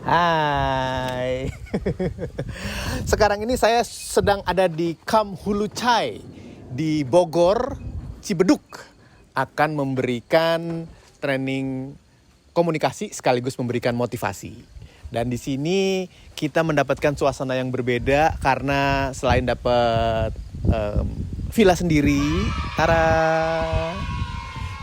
Hai. Sekarang ini saya sedang ada di Camp Hulu Chai di Bogor, Cibeduk. Akan memberikan training komunikasi sekaligus memberikan motivasi. Dan di sini kita mendapatkan suasana yang berbeda karena selain dapat villa sendiri,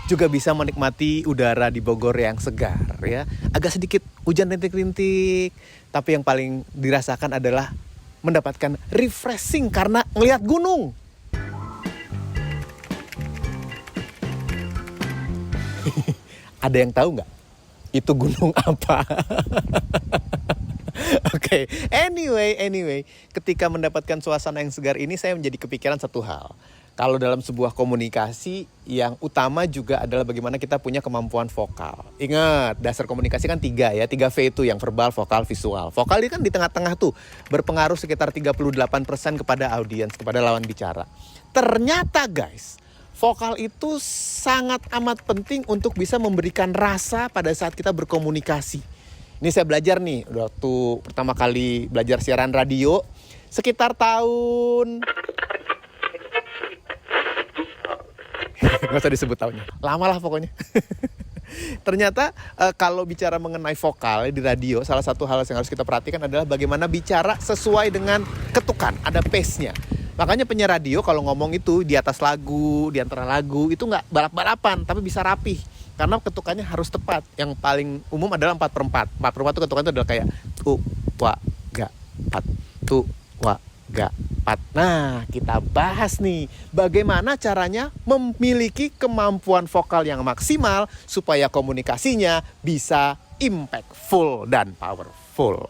juga bisa menikmati udara di Bogor yang segar ya. Agak sedikit hujan rintik-rintik, tapi yang paling dirasakan adalah mendapatkan refreshing karena ngelihat gunung. Ada yang tahu nggak? Itu gunung apa? Oke, anyway, ketika mendapatkan suasana yang segar ini saya menjadi kepikiran satu hal. Kalau dalam sebuah komunikasi yang utama juga adalah bagaimana kita punya kemampuan vokal. Ingat, dasar komunikasi kan 3 ya, 3V itu yang verbal, vokal, visual. Vokal ini kan di tengah-tengah tuh, berpengaruh sekitar 38% kepada audiens, kepada lawan bicara. Ternyata guys, vokal itu sangat amat penting untuk bisa memberikan rasa pada saat kita berkomunikasi. Ini saya belajar nih, waktu pertama kali belajar siaran radio, sekitar tahun... Nggak usah disebut tahunnya, lama lah pokoknya. Ternyata kalau bicara mengenai vokal di radio, salah satu hal yang harus kita perhatikan adalah bagaimana bicara sesuai dengan ketukan, ada pace-nya. Makanya penyiar radio kalau ngomong itu di atas lagu, di antara lagu, itu nggak balap-balapan, tapi bisa rapih. Karena ketukannya harus tepat. Yang paling umum adalah 4/4. 4/4 itu ketukan itu adalah kayak tu, wa, ga, pat, tu, wa, ga, pat. Nah, kita bahas nih bagaimana caranya memiliki kemampuan vokal yang maksimal supaya komunikasinya bisa impactful dan powerful.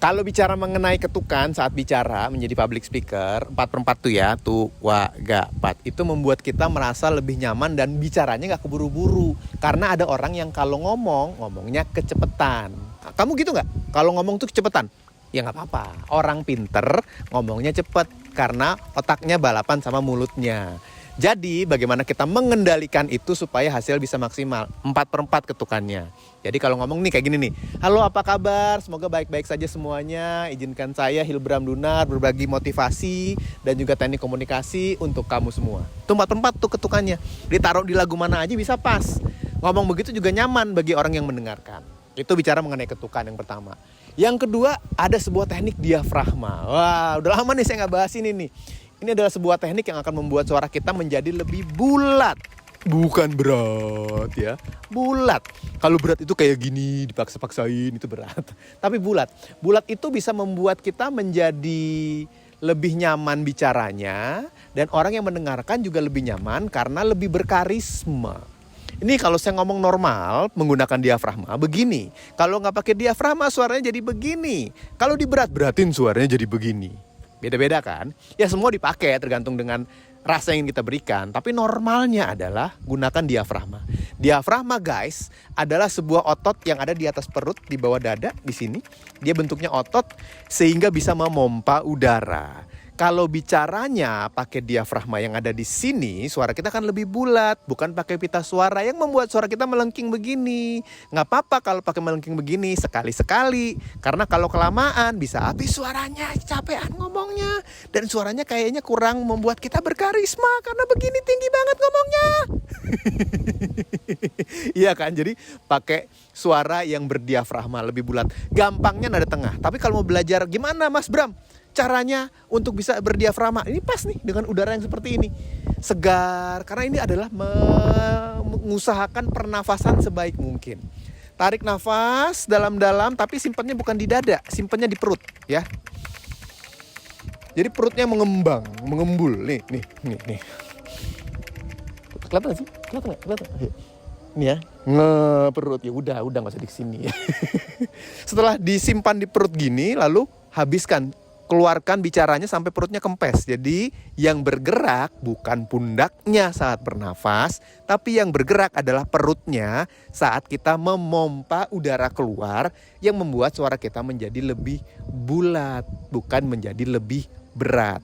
Kalau bicara mengenai ketukan saat bicara menjadi public speaker, 4/4 tuh ya, tu, wa, ga, pat. Itu membuat kita merasa lebih nyaman dan bicaranya gak keburu-buru. Karena ada orang yang kalau ngomongnya kecepetan. Kamu gitu gak? Kalau ngomong tuh kecepetan? Ya gak apa-apa, orang pinter ngomongnya cepet karena otaknya balapan sama mulutnya. Jadi bagaimana kita mengendalikan itu supaya hasil bisa maksimal. 4/4 ketukannya. Jadi kalau ngomong nih kayak gini nih. Halo, apa kabar? Semoga baik-baik saja semuanya. Izinkan saya Hilbram Dunar berbagi motivasi dan juga teknik komunikasi untuk kamu semua. Itu 4/4 tuh ketukannya. Ditaruh di lagu mana aja bisa pas. Ngomong begitu juga nyaman bagi orang yang mendengarkan. Itu bicara mengenai ketukan yang pertama. Yang kedua, ada sebuah teknik diafragma. Wah, udah lama nih saya nggak bahas ini nih. Ini adalah sebuah teknik yang akan membuat suara kita menjadi lebih bulat. Bukan berat ya, bulat. Kalau berat itu kayak gini, dipaksa-paksain, itu berat. Tapi bulat. Bulat itu bisa membuat kita menjadi lebih nyaman bicaranya. Dan orang yang mendengarkan juga lebih nyaman karena lebih berkarisma. Ini kalau saya ngomong normal menggunakan diafragma begini. Kalau nggak pakai diafragma suaranya jadi begini. Kalau diberat-beratin suaranya jadi begini. Beda-beda kan? Ya semua dipakai tergantung dengan rasa yang kita berikan. Tapi normalnya adalah gunakan diafragma. Diafragma guys adalah sebuah otot yang ada di atas perut, di bawah dada, di sini. Dia bentuknya otot sehingga bisa memompa udara. Kalau bicaranya pakai diafragma yang ada di sini, suara kita akan lebih bulat. Bukan pakai pita suara yang membuat suara kita melengking begini. Nggak apa-apa kalau pakai melengking begini, sekali-sekali. Karena kalau kelamaan bisa habis suaranya, capean ngomongnya. Dan suaranya kayaknya kurang membuat kita berkarisma. Karena begini tinggi banget ngomongnya. Iya kan, jadi pakai suara yang berdiafragma lebih bulat. Gampangnya nada tengah. Tapi kalau mau belajar gimana Mas Bram caranya untuk bisa berdiafragma, ini pas nih dengan udara yang seperti ini, segar. Karena ini adalah mengusahakan pernafasan sebaik mungkin. Tarik nafas dalam-dalam, tapi simpannya bukan di dada, simpannya di perut ya. Jadi perutnya mengembang, mengembul. Nih. Kelihatan sih? Kelihatan. Ini ya, perut ya udah nggak usah di sini. Setelah disimpan di perut gini, lalu habiskan. Keluarkan bicaranya sampai perutnya kempes. Jadi yang bergerak bukan pundaknya saat bernafas, tapi yang bergerak adalah perutnya saat kita memompa udara keluar yang membuat suara kita menjadi lebih bulat, bukan menjadi lebih berat.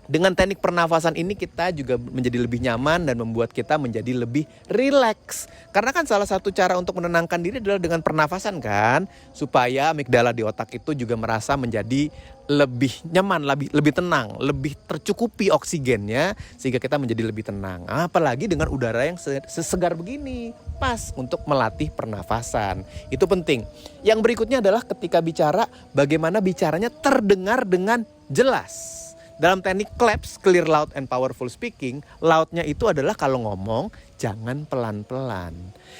Dengan teknik pernafasan ini kita juga menjadi lebih nyaman dan membuat kita menjadi lebih rileks. Karena kan salah satu cara untuk menenangkan diri adalah dengan pernafasan kan. Supaya amigdala di otak itu juga merasa menjadi lebih nyaman, lebih tenang, lebih tercukupi oksigennya sehingga kita menjadi lebih tenang. Apalagi dengan udara yang sesegar begini, pas untuk melatih pernafasan. Itu penting. Yang berikutnya adalah ketika bicara, bagaimana bicaranya terdengar dengan jelas. Dalam teknik CLAPS, Clear, Loud, and Powerful Speaking, loudnya itu adalah kalau ngomong jangan pelan-pelan.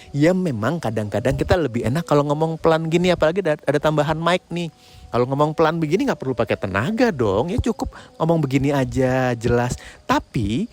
Ya memang kadang-kadang kita lebih enak kalau ngomong pelan gini, apalagi ada tambahan mic nih. Kalau ngomong pelan begini gak perlu pakai tenaga dong, ya cukup ngomong begini aja jelas. Tapi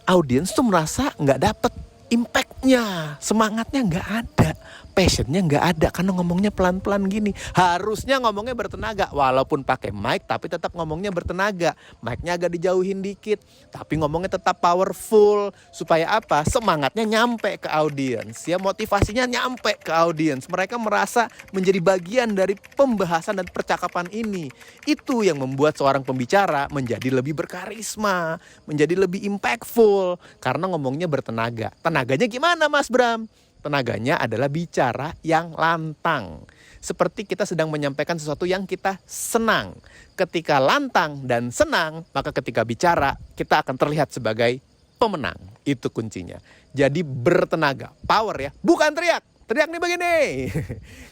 audiens tuh merasa gak dapet impactnya, semangatnya gak ada, passionnya gak ada karena ngomongnya pelan-pelan gini. Harusnya ngomongnya bertenaga, walaupun pakai mic tapi tetap ngomongnya bertenaga. Mic-nya agak dijauhin dikit, tapi ngomongnya tetap powerful. Supaya apa? Semangatnya nyampe ke audiens, ya motivasinya nyampe ke audiens. Mereka merasa menjadi bagian dari pembahasan dan percakapan ini. Itu yang membuat seorang pembicara menjadi lebih berkarisma, menjadi lebih impactful karena ngomongnya bertenaga. Tenaganya gimana Mas Bram? Tenaganya adalah bicara yang lantang. Seperti kita sedang menyampaikan sesuatu yang kita senang. Ketika lantang dan senang, maka ketika bicara kita akan terlihat sebagai pemenang. Itu kuncinya. Jadi bertenaga, power ya, bukan teriak. Teriak nih begini.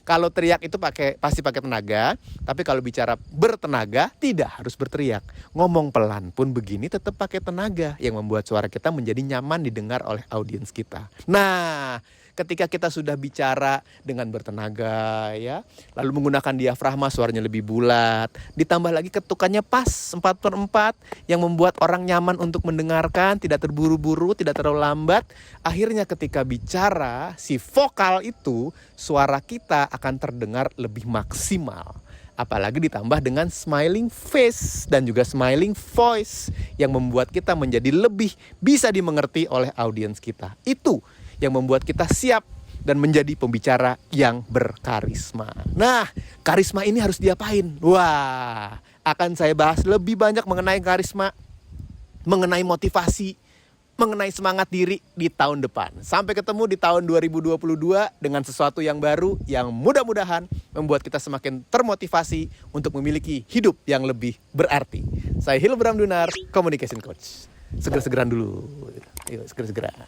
Kalau teriak itu pasti pakai tenaga, tapi kalau bicara bertenaga tidak harus berteriak. Ngomong pelan pun begini tetap pakai tenaga yang membuat suara kita menjadi nyaman didengar oleh audiens kita. Nah, ketika kita sudah bicara dengan bertenaga ya, lalu menggunakan diafragma suaranya lebih bulat, ditambah lagi ketukannya pas 4/4 yang membuat orang nyaman untuk mendengarkan, tidak terburu-buru, tidak terlalu lambat. Akhirnya ketika bicara si vokal itu, suara kita akan terdengar lebih maksimal. Apalagi ditambah dengan smiling face dan juga smiling voice yang membuat kita menjadi lebih bisa dimengerti oleh audiens kita. Itu yang membuat kita siap dan menjadi pembicara yang berkarisma. Nah, karisma ini harus diapain? Wah, akan saya bahas lebih banyak mengenai karisma, mengenai motivasi, mengenai semangat diri di tahun depan. Sampai ketemu di tahun 2022 dengan sesuatu yang baru yang mudah-mudahan membuat kita semakin termotivasi untuk memiliki hidup yang lebih berarti. Saya Hilbram Dunar, Communication Coach. Seger-segeran dulu. Yuk, seger-segeran.